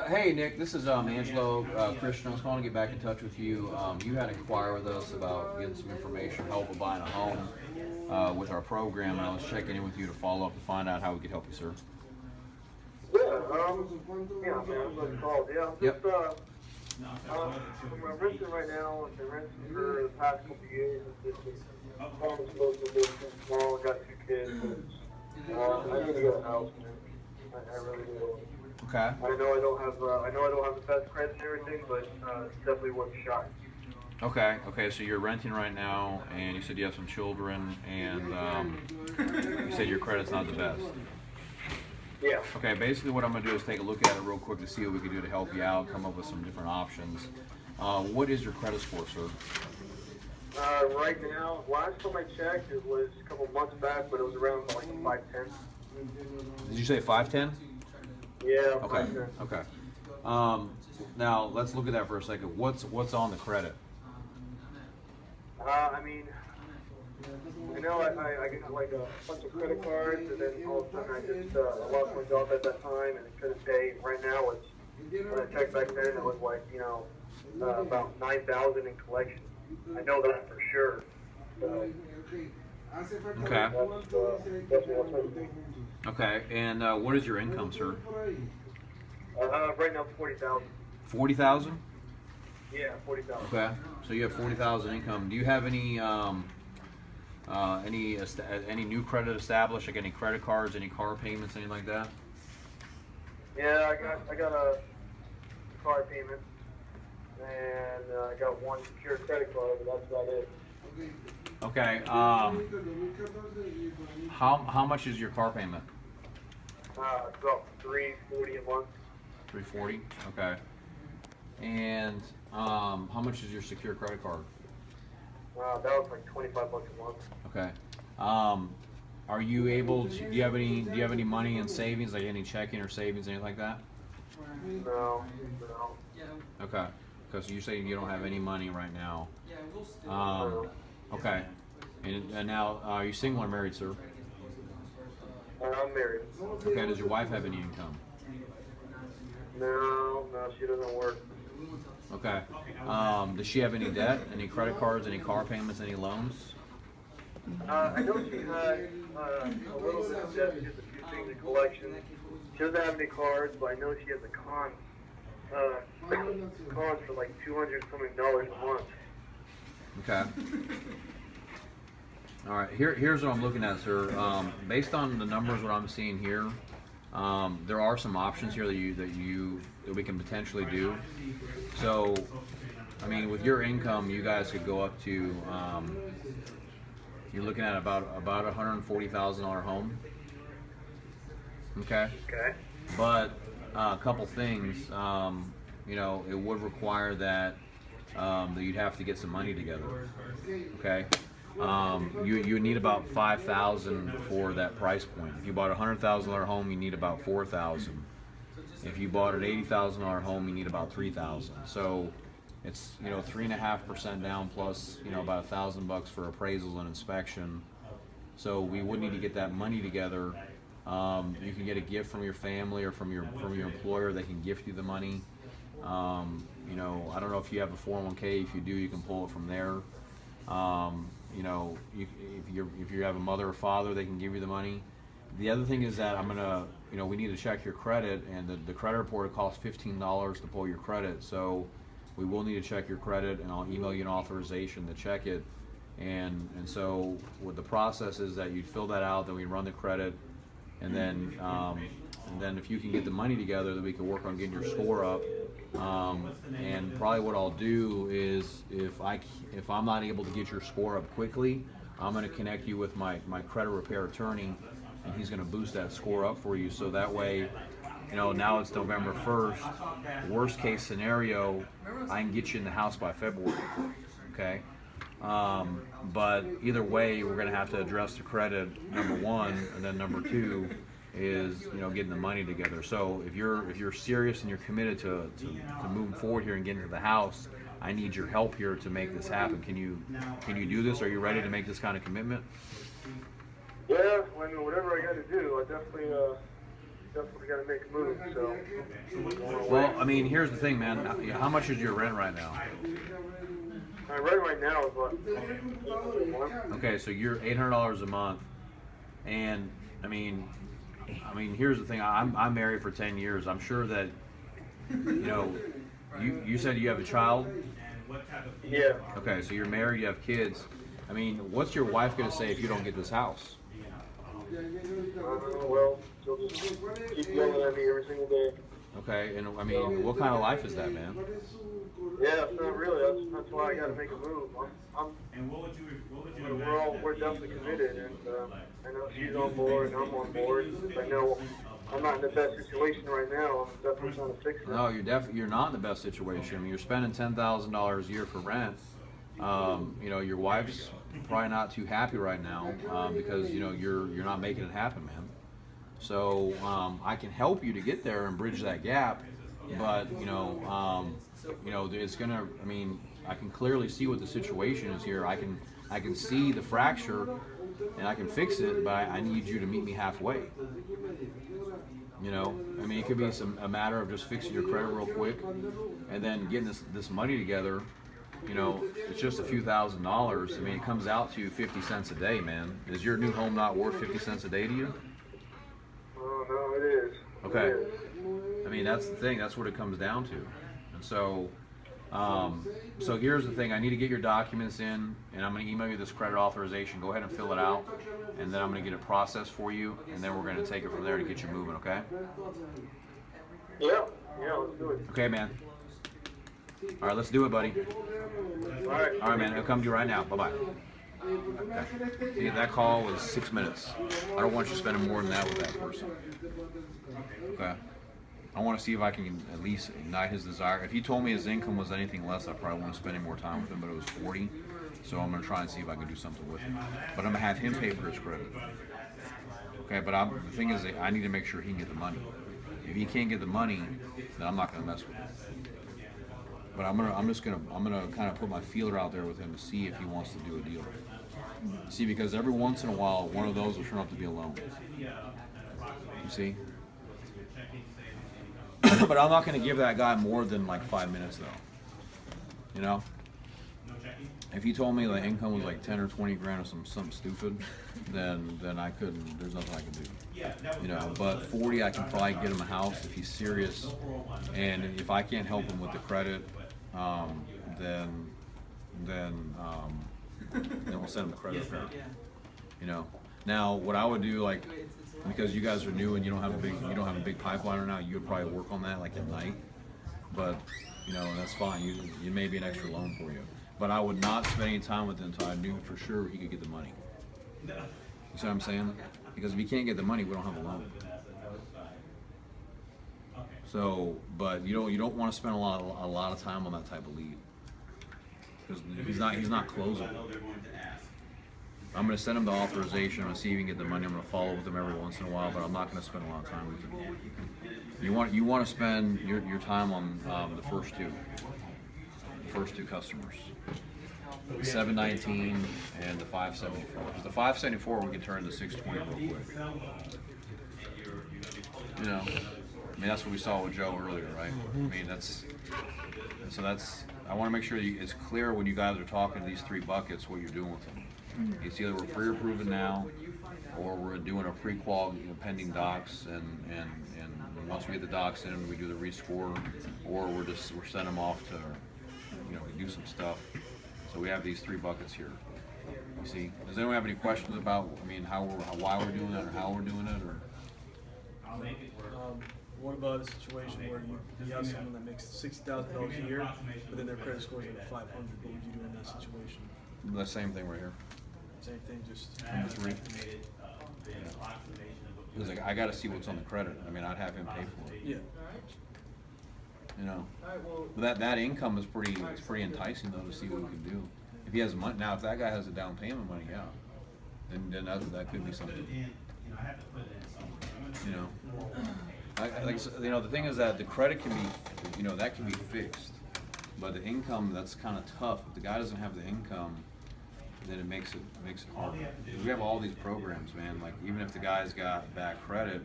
Hey Nick, this is Angelo Christian. I was calling to get back in touch with you. You had inquired with us about getting some information, help with buying a home with our program, and I was checking in with you to follow up to find out how we could help you, sir. Yeah, man, I'm glad you called. Yeah, I'm Yep. I'm renting right now. I've been renting for the past couple of years. It's just, home is supposed to be too small. I got 2 kids. I need to get a house, man. I really do. Okay. I know I don't have the best credit and everything, but it's definitely worth a shot. Okay. So you're renting right now, and you said you have some children, and you said your credit's not the best. Yeah. Okay, basically what I'm going to do is take a look at it real quick to see what we can do to help you out, come up with some different options. What is your credit score, sir? Right now, last time I checked, it was a couple months back, but it was around like 510. Did you say 510? Yeah. Okay. 510. Okay. Now let's look at that for a second. What's on the credit? I mean, I know I got like a bunch of credit cards, and then all of a sudden I lost my job at that time, and I couldn't pay. Right now, when I checked back then, it was like, about 9,000 in collection. I know that for sure. So, Okay. that's what I'm Okay. And what is your income, sir? right now, 40,000. 40,000? Yeah, 40,000. Okay. So you have 40,000 income. Do you have any new credit established, like any credit cards, any car payments, anything like that? Yeah, I got a car payment, and I got one secure credit card, but that's about it. Okay. How much is your car payment? It's about $340 a month. 340. Okay. And how much is your secure credit card? That was like $25 a month. Okay. Are you able to? Do you have any money in savings, like any checking or savings, anything like that? No. Okay. Because you say you don't have any money right now. Okay. And now, are you single or married, sir? I'm married. Okay. Does your wife have any income? No, she doesn't work. Okay. Does she have any debt? Any credit cards? Any car payments? Any loans? I know she had a little bit of debt. She has a few things in collection. She doesn't have any cards, but I know she has a con for like $200 something a month. Okay. All right. Here's what I'm looking at, sir. Based on the numbers, what I'm seeing here, there are some options here that we can potentially do. So, I mean, with your income, you guys could go up to. You're looking at about a $140,000 home. Okay. Okay. But a couple things. It would require that you'd have to get some money together. Okay. You need about $5,000 for that price point. If you bought a $100,000 home, you need about $4,000. If you bought an $80,000 home, you need about $3,000. So it's 3.5% down plus about $1,000 for appraisals and inspection. So we would need to get that money together. You can get a gift from your family or from your employer. They can gift you the money. I don't know if you have a 401k. If you do, you can pull it from there. If you have a mother or father, they can give you the money. The other thing is that we need to check your credit, and the credit report costs $15 to pull your credit. So we will need to check your credit, and I'll email you an authorization to check it. And so what the process is that you fill that out, then we run the credit, and then if you can get the money together, then we can work on getting your score up. And probably what I'll do is if I'm not able to get your score up quickly, I'm going to connect you with my credit repair attorney, and he's going to boost that score up for you. So that way, now it's November 1st. Worst case scenario, I can get you in the house by February. Okay. But either way, we're going to have to address the credit, number one, and then number two is getting the money together. So if you're serious and you're committed to moving forward here and getting to the house, I need your help here to make this happen. Can you do this? Are you ready to make this kind of commitment? Yeah, I mean, whatever I got definitely got to make a move. So. Well, I mean, here's the thing, man. How much is your rent right now? My rent right now is what? $800 a month. Okay, so you're $800 a month, and I mean, here's the thing. I'm married for 10 years. I'm sure that, you said you have a child. Yeah. Okay, so you're married. You have kids. I mean, what's your wife gonna say if you don't get this house? Well, she'll just keep yelling at me every single day. Okay, and I mean, what kind of life is that, man? Yeah, it's not really. That's why I got to make a move. We're definitely committed, and I know she's on board and I'm on board. I know I'm not in the best situation right now. I'm definitely trying to fix it. No, you're not in the best situation. I mean, you're spending $10,000 a year for rent. Your wife's probably not too happy right now because you're not making it happen, man. So I can help you to get there and bridge that gap, but it's gonna. I mean, I can clearly see what the situation is here. I can see the fracture, and I can fix it, but I need you to meet me halfway. I mean, it could be a matter of just fixing your credit real quick, and then getting this money together. It's just a few $1,000s. I mean, it comes out to 50 cents a day, man. Is your new home not worth 50 cents a day to you? Oh, no, it is. Okay. It is. I mean, that's the thing. That's what it comes down to. And so, so here's the thing. I need to get your documents in, and I'm going to email you this credit authorization. Go ahead and fill it out, and then I'm going to get it processed for you, and then we're going to take it from there to get you moving, okay? Yeah, let's do it. Okay, man. All right, let's do it, buddy. All right, man. It'll come to you right now. Bye-bye. Okay. See, that call was 6 minutes. I don't want you spending more than that with that person. Okay. I want to see if I can at least ignite his desire. If he told me his income was anything less, I probably wouldn't spend any more time with him, but it was 40. So I'm going to try and see if I can do something with him. But I'm going to have him pay for his credit. Okay, but the thing is, that I need to make sure he can get the money. If he can't get the money, then I'm not going to mess with him. But I'm gonna kind of put my feeler out there with him to see if he wants to do a deal. See, because every once in a while, one of those will turn out to be a loan. You see? But I'm not gonna give that guy more than like 5 minutes, though. If he told me the income was like 10 or 20 grand or something stupid, then I couldn't. There's nothing I can do. But 40, I can probably get him a house if he's serious, and if I can't help him with the credit. Then we'll send him a credit card. Now what I would do, like, because you guys are new and you don't have a big pipeline right now, you would probably work on that like at night. But that's fine. You may be an extra loan for you. But I would not spend any time with him until I knew for sure he could get the money. You see what I'm saying? Because if he can't get the money, we don't have a loan. So, but you don't want to spend a lot of time on that type of lead because he's not closing. I'm going to send him the authorization. I'm going to see if he can get the money. I'm going to follow with him every once in a while, but I'm not going to spend a lot of time with him. You want to spend your time on the first two customers, the 719 and the 574. The 574 we can turn into 620 real quick. I mean, that's what we saw with Joe earlier, right? I mean, I want to make sure it's clear when you guys are talking to these three buckets what you're doing with them. It's either we're pre-approving now, or we're doing a pre-qual pending docs, and once we get the docs in, we do the rescore, or we're sending them off to, do some stuff. So we have these three buckets here. You see? Does anyone have any questions about, why we're doing that, or how we're doing it, or? What about a situation where you have someone that makes $60,000 a year, but then their credit score is like 500? What would you do in that situation? The same thing right here. Same thing, just Number 3. Because I got to see what's on the credit. I mean, I'd have him pay for it. yeah. But that income is pretty enticing though, to see what we can do. If he has money now, if that guy has a down payment money, yeah, then that could be something. The thing is that the credit can be, that can be fixed, but the income, that's kind of tough. If the guy doesn't have the income, then it makes it harder. We have all these programs, man. Like even if the guy's got bad credit,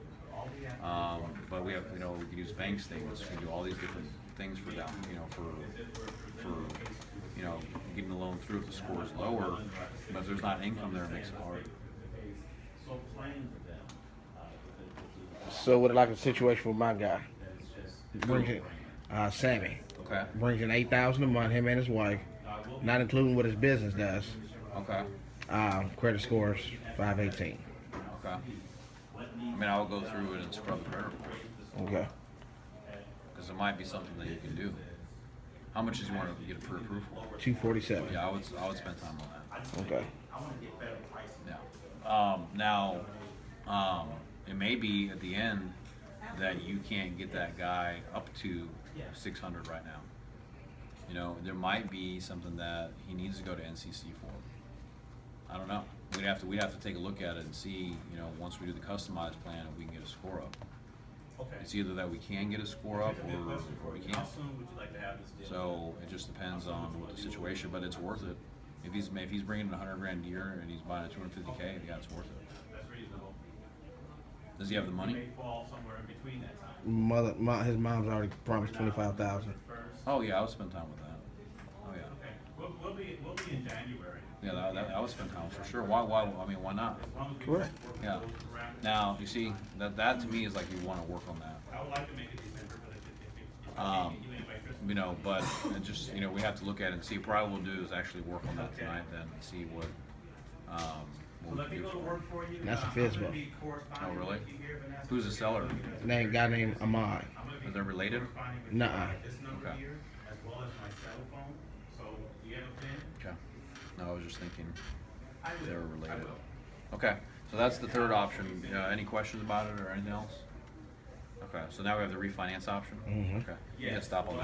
but we have, we can use bank statements. We can do all these different things for down, for getting the loan through if the score is lower. But if there's not income there, it makes it hard. So with like a situation with my guy, brings in, Sammy, Okay. brings in 8,000 a month, him and his wife, not including what his business does. Okay. Credit scores 518. Okay. I mean, I'll go through it and scrub the credit report Okay. because it might be something that you can do. How much does you want to get a pre-approved for? 247. Yeah, I would spend time on that. Okay. Yeah. Now, it may be at the end that you can't get that guy up to 600 right now. There might be something that he needs to go to NCC for. I don't know. We'd have to take a look at it and see, once we do the customized plan, if we can get a score up. It's either that we can get a score up or we can't. So it just depends on what the situation, but it's worth it. If he's bringing in 100 grand a year and he's buying a 250K, yeah, it's worth it. Does he have the money? His mom's already promised 25,000. Oh yeah, I would spend time with that. Oh yeah. We'll be in January. Yeah, I would spend time for sure. Why? I mean, why not? Correct. Yeah. Now you see that to me is like you want to work on that. I would like to make it December, but if But it just we have to look at it and see. Probably what we'll do is actually work on that tonight, then and see what we let can me do go to for work it. for you. That's a I'm FISBO. gonna be corresponding Oh, really? with you here, Vanessa. Who's the seller? Guy named Ahmad. Are they related? Corresponding with Nuh-uh. you at this number Okay. here, as well as my cell phone. So, do you have a pen? Okay. No, I was just thinking I will. they were I related. will. Okay, so that's the third option. Any questions about it or anything else? Okay, so now we have the refinance option? Mhm. Okay, you can stop on that.